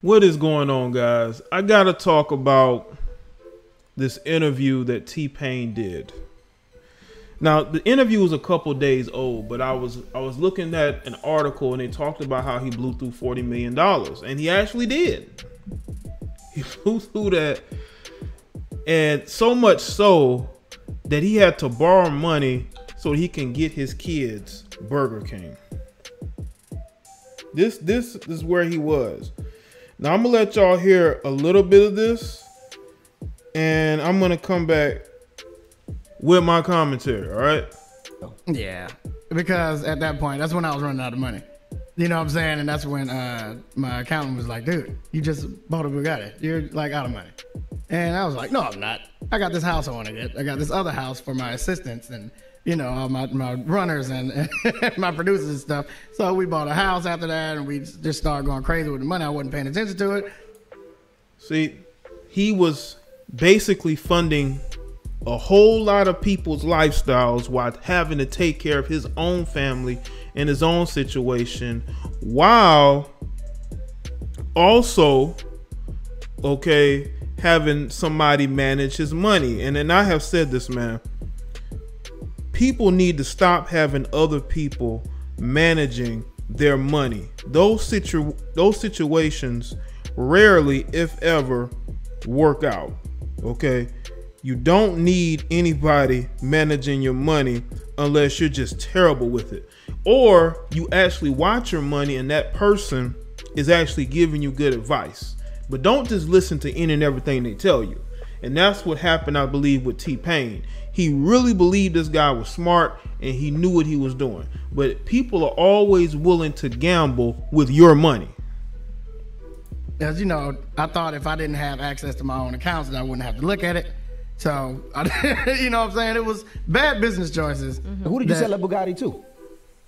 What is going on, guys? I gotta talk about this interview that T.Pain did. Now, the interview was a couple days old, but I was looking at an article and they talked about how he blew through $40 million, and he actually did. He blew through that, and so much so that he had to borrow money so he can get his kids Burger King. This is where he was. Now I'm gonna let y'all hear a little bit of this, and I'm gonna come back with my commentary. All right? Yeah, because at that point, that's when I was running out of money. You know what I'm saying? And that's when my accountant was like, "Dude, you just bought a Bugatti. You're like out of money." And I was like, "No, I'm not. I got this house I want to get. I got this other house for my assistants and all my runners and my producers and stuff." So we bought a house after that, and we just started going crazy with the money. I wasn't paying attention to it. See, he was basically funding a whole lot of people's lifestyles while having to take care of his own family and his own situation, while also, having somebody manage his money. And then I have said this, man. People need to stop having other people managing their money. Those situations rarely, if ever, work out. Okay? You don't need anybody managing your money unless you're just terrible with it. Or you actually watch your money and that person is actually giving you good advice. But don't just listen to any and everything they tell you. And that's what happened, I believe, with T.Pain. He really believed this guy was smart and he knew what he was doing. But people are always willing to gamble with your money. As you know, I thought if I didn't have access to my own accounts, that I wouldn't have to look at it. So, you know what I'm saying? It was bad business choices. Mm-hmm. Who did you sell a Bugatti to?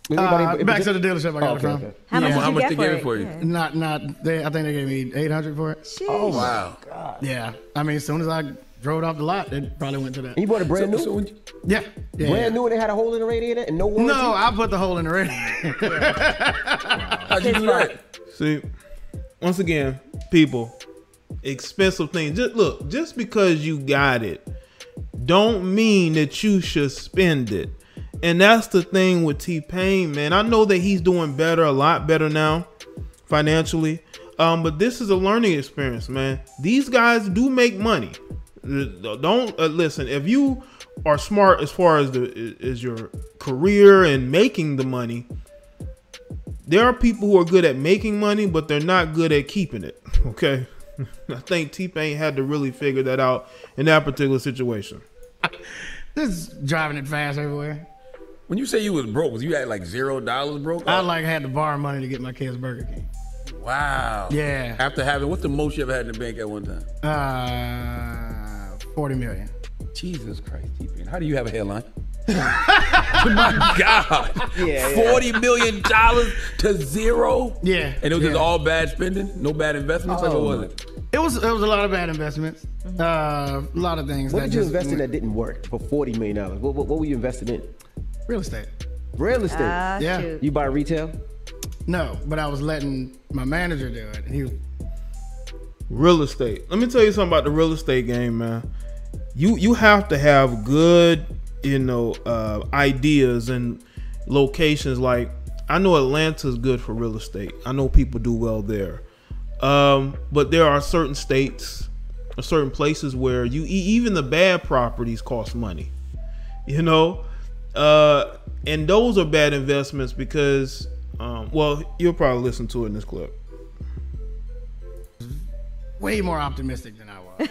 Back to the dealership I got it from. Okay. How much did they give it for you? Yeah. I think they gave me $800 for it. Jeez. Oh, wow. God. Yeah. I mean, as soon as I drove it off the lot, it probably went to that. And you bought a brand new? Yeah. Brand new, and it had a hole in the radiator and no warranty? No, I put the hole in the radiator. How'd you do that? See, once again, people, expensive things. Just because you got it don't mean that you should spend it. And that's the thing with T.Pain, man. I know that he's doing better, a lot better now financially. But this is a learning experience, man. These guys do make money. Don't listen. If you are smart as far as your career and making the money, there are people who are good at making money, but they're not good at keeping it. Okay. I think T.Pain had to really figure that out in that particular situation. This is driving it fast everywhere. When you say you was broke, was you at like $0 broke? I had to borrow money to get my kids Burger King. Wow. Yeah. After having, what's the most you ever had in the bank at one time? 40 million. Jesus Christ, T.Pain. How do you have a hairline? My God. Yeah, $40 million to zero? Yeah. And it was just all bad spending? No bad investments? Like, what was it? It was a lot of bad investments. A lot of things. What did you invest in that didn't work for $40 million? What were you invested in? Real estate. Real estate? Yeah. Shoot. You buy retail? No, but I was letting my manager do it. He was... Real estate. Let me tell you something about the real estate game, man. You have to have good, ideas and locations. Like, I know Atlanta's good for real estate. I know people do well there. But there are certain states or certain places where even the bad properties cost money, and those are bad investments because, you'll probably listen to it in this clip. Way more optimistic than I was.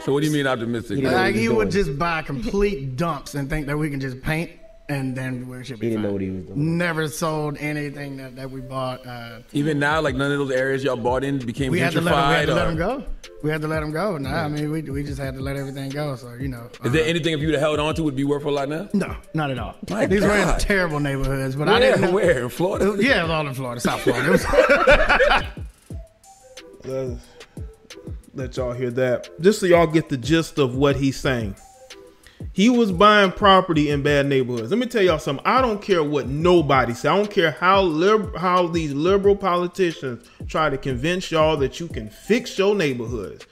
So what do you mean optimistic? Like he would just buy complete dumps and think that we can just paint and then we should be He didn't fine. know what he was doing. Never sold anything that we bought. Even now, like none of those areas y'all bought in became we had to gentrified? let them go. We had to let them go. Nah, I mean, we just had to let everything go. So, Is there anything if you'd have held on to would be worth a lot now? No, not at all. My These were in God. terrible neighborhoods, but I didn't know. Where? In Florida? Yeah, it was all in Florida, South Florida. Let y'all hear that. Just so y'all get the gist of what he's saying. He was buying property in bad neighborhoods. Let me tell y'all something. I don't care what nobody says. I don't care how these liberal politicians try to convince y'all that you can fix your neighborhoods.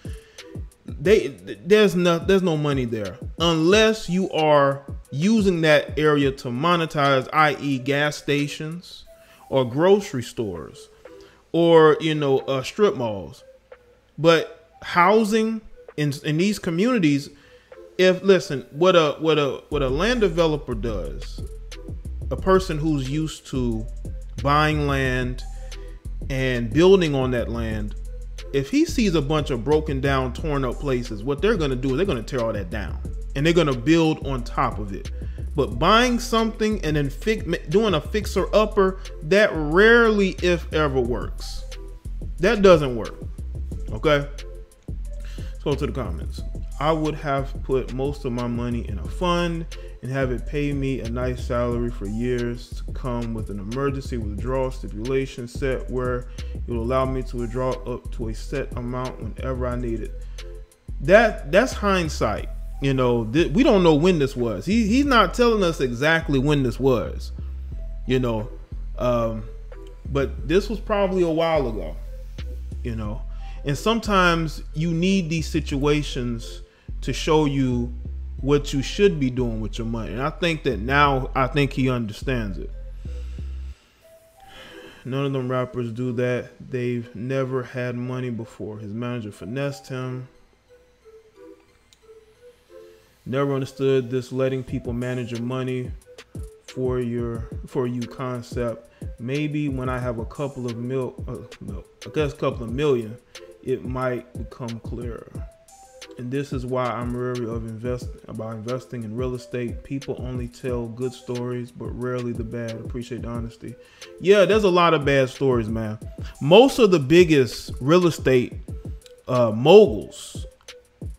There's no money there unless you are using that area to monetize, i.e. gas stations or grocery stores or, strip malls. But housing in these communities, what a land developer does, a person who's used to buying land and building on that land, if he sees a bunch of broken down, torn up places, what they're going to do is they're going to tear all that down and they're going to build on top of it. But buying something and then doing a fixer upper, that rarely, if ever, works. That doesn't work. Okay. Let's go to the comments. I would have put most of my money in a fund and have it pay me a nice salary for years to come with an emergency withdrawal stipulation set where it will allow me to withdraw up to a set amount whenever I need it. That's hindsight. We don't know when this was. He's not telling us exactly when this was, but this was probably a while ago, and sometimes you need these situations to show you what you should be doing with your money. And I think that now, he understands it. None of them rappers do that. They've never had money before. His manager finessed him. Never understood this letting people manage your money for you concept. Maybe when I have a couple of million, it might become clearer. And this is why I'm wary of investing in real estate. People only tell good stories, but rarely the bad. Appreciate the honesty. Yeah, there's a lot of bad stories, man. Most of the biggest real estate moguls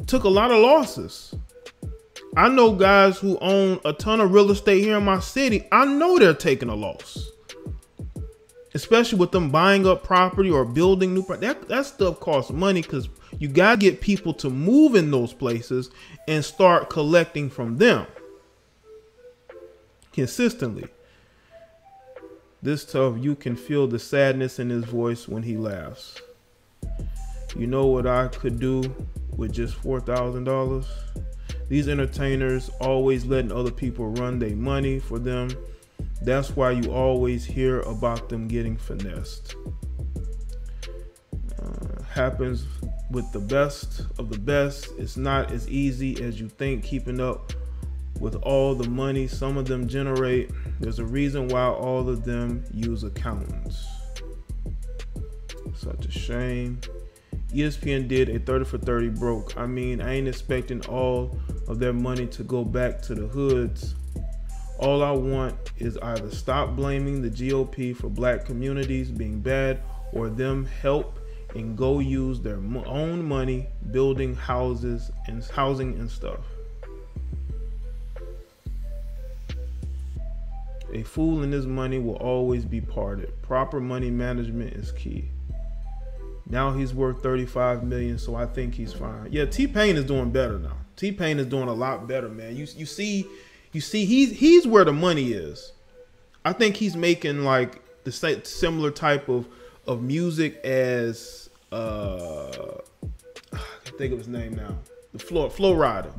took a lot of losses. I know guys who own a ton of real estate here in my city. I know they're taking a loss, especially with them buying up property or building new property. That stuff costs money because you got to get people to move in those places and start collecting from them consistently. This tough, you can feel the sadness in his voice when he laughs. You know what I could do with just $4,000? These entertainers always letting other people run their money for them. That's why you always hear about them getting finessed. Happens with the best of the best. It's not as easy as you think keeping up with all the money some of them generate. There's a reason why all of them use accountants. Such a shame. ESPN did a 30 for 30 broke. I mean, I ain't expecting all of their money to go back to the hoods. All I want is either stop blaming the GOP for black communities being bad or them help and go use their own money building housing and stuff. A fool in his money will always be parted. Proper money management is key. Now he's worth 35 million, so I think he's fine. Yeah, T.Pain is doing better now. T.Pain is doing a lot better, man. You see he's where the money is. I think he's making like the similar type of music as I can't think of his name now. The Flow Rider.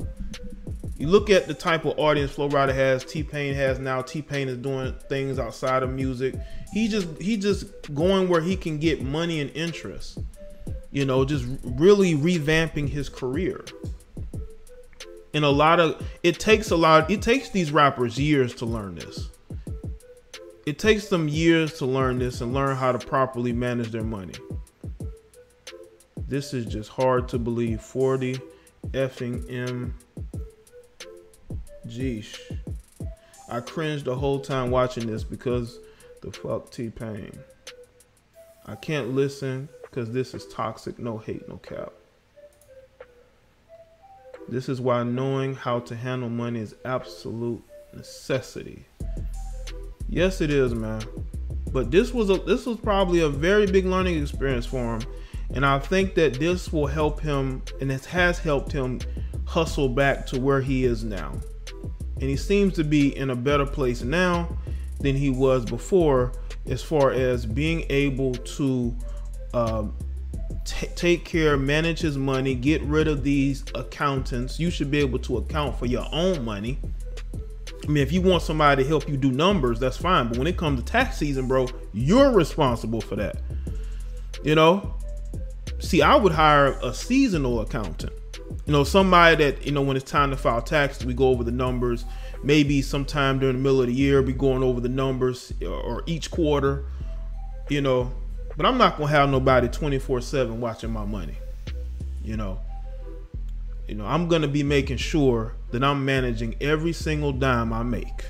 You look at the type of audience Flow Rider has, T.Pain has now. T.Pain is doing things outside of music. He just going where he can get money and interest. Just really revamping his career. And it takes these rappers years to learn this. It takes them years to learn this and learn how to properly manage their money. This is just hard to believe. 40 effing M. Geesh. I cringed the whole time watching this because the fuck T.Pain. I can't listen because this is toxic. No hate, no cap. This is why knowing how to handle money is absolute necessity. Yes, it is, man. But this was probably a very big learning experience for him. And I think that this will help him, and it has helped him hustle back to where he is now. And he seems to be in a better place now than he was before, as far as being able to take care, manage his money, get rid of these accountants. You should be able to account for your own money. I mean, if you want somebody to help you do numbers, that's fine. But when it comes to tax season, bro, you're responsible for that. You know? See, I would hire a seasonal accountant. You know, somebody that, you know, when it's time to file taxes, we go over the numbers. Maybe sometime during the middle of the year, we going over the numbers, or each quarter, you know. But I'm not going to have nobody 24/7 watching my money. You know, I'm going to be making sure that I'm managing every single dime I make.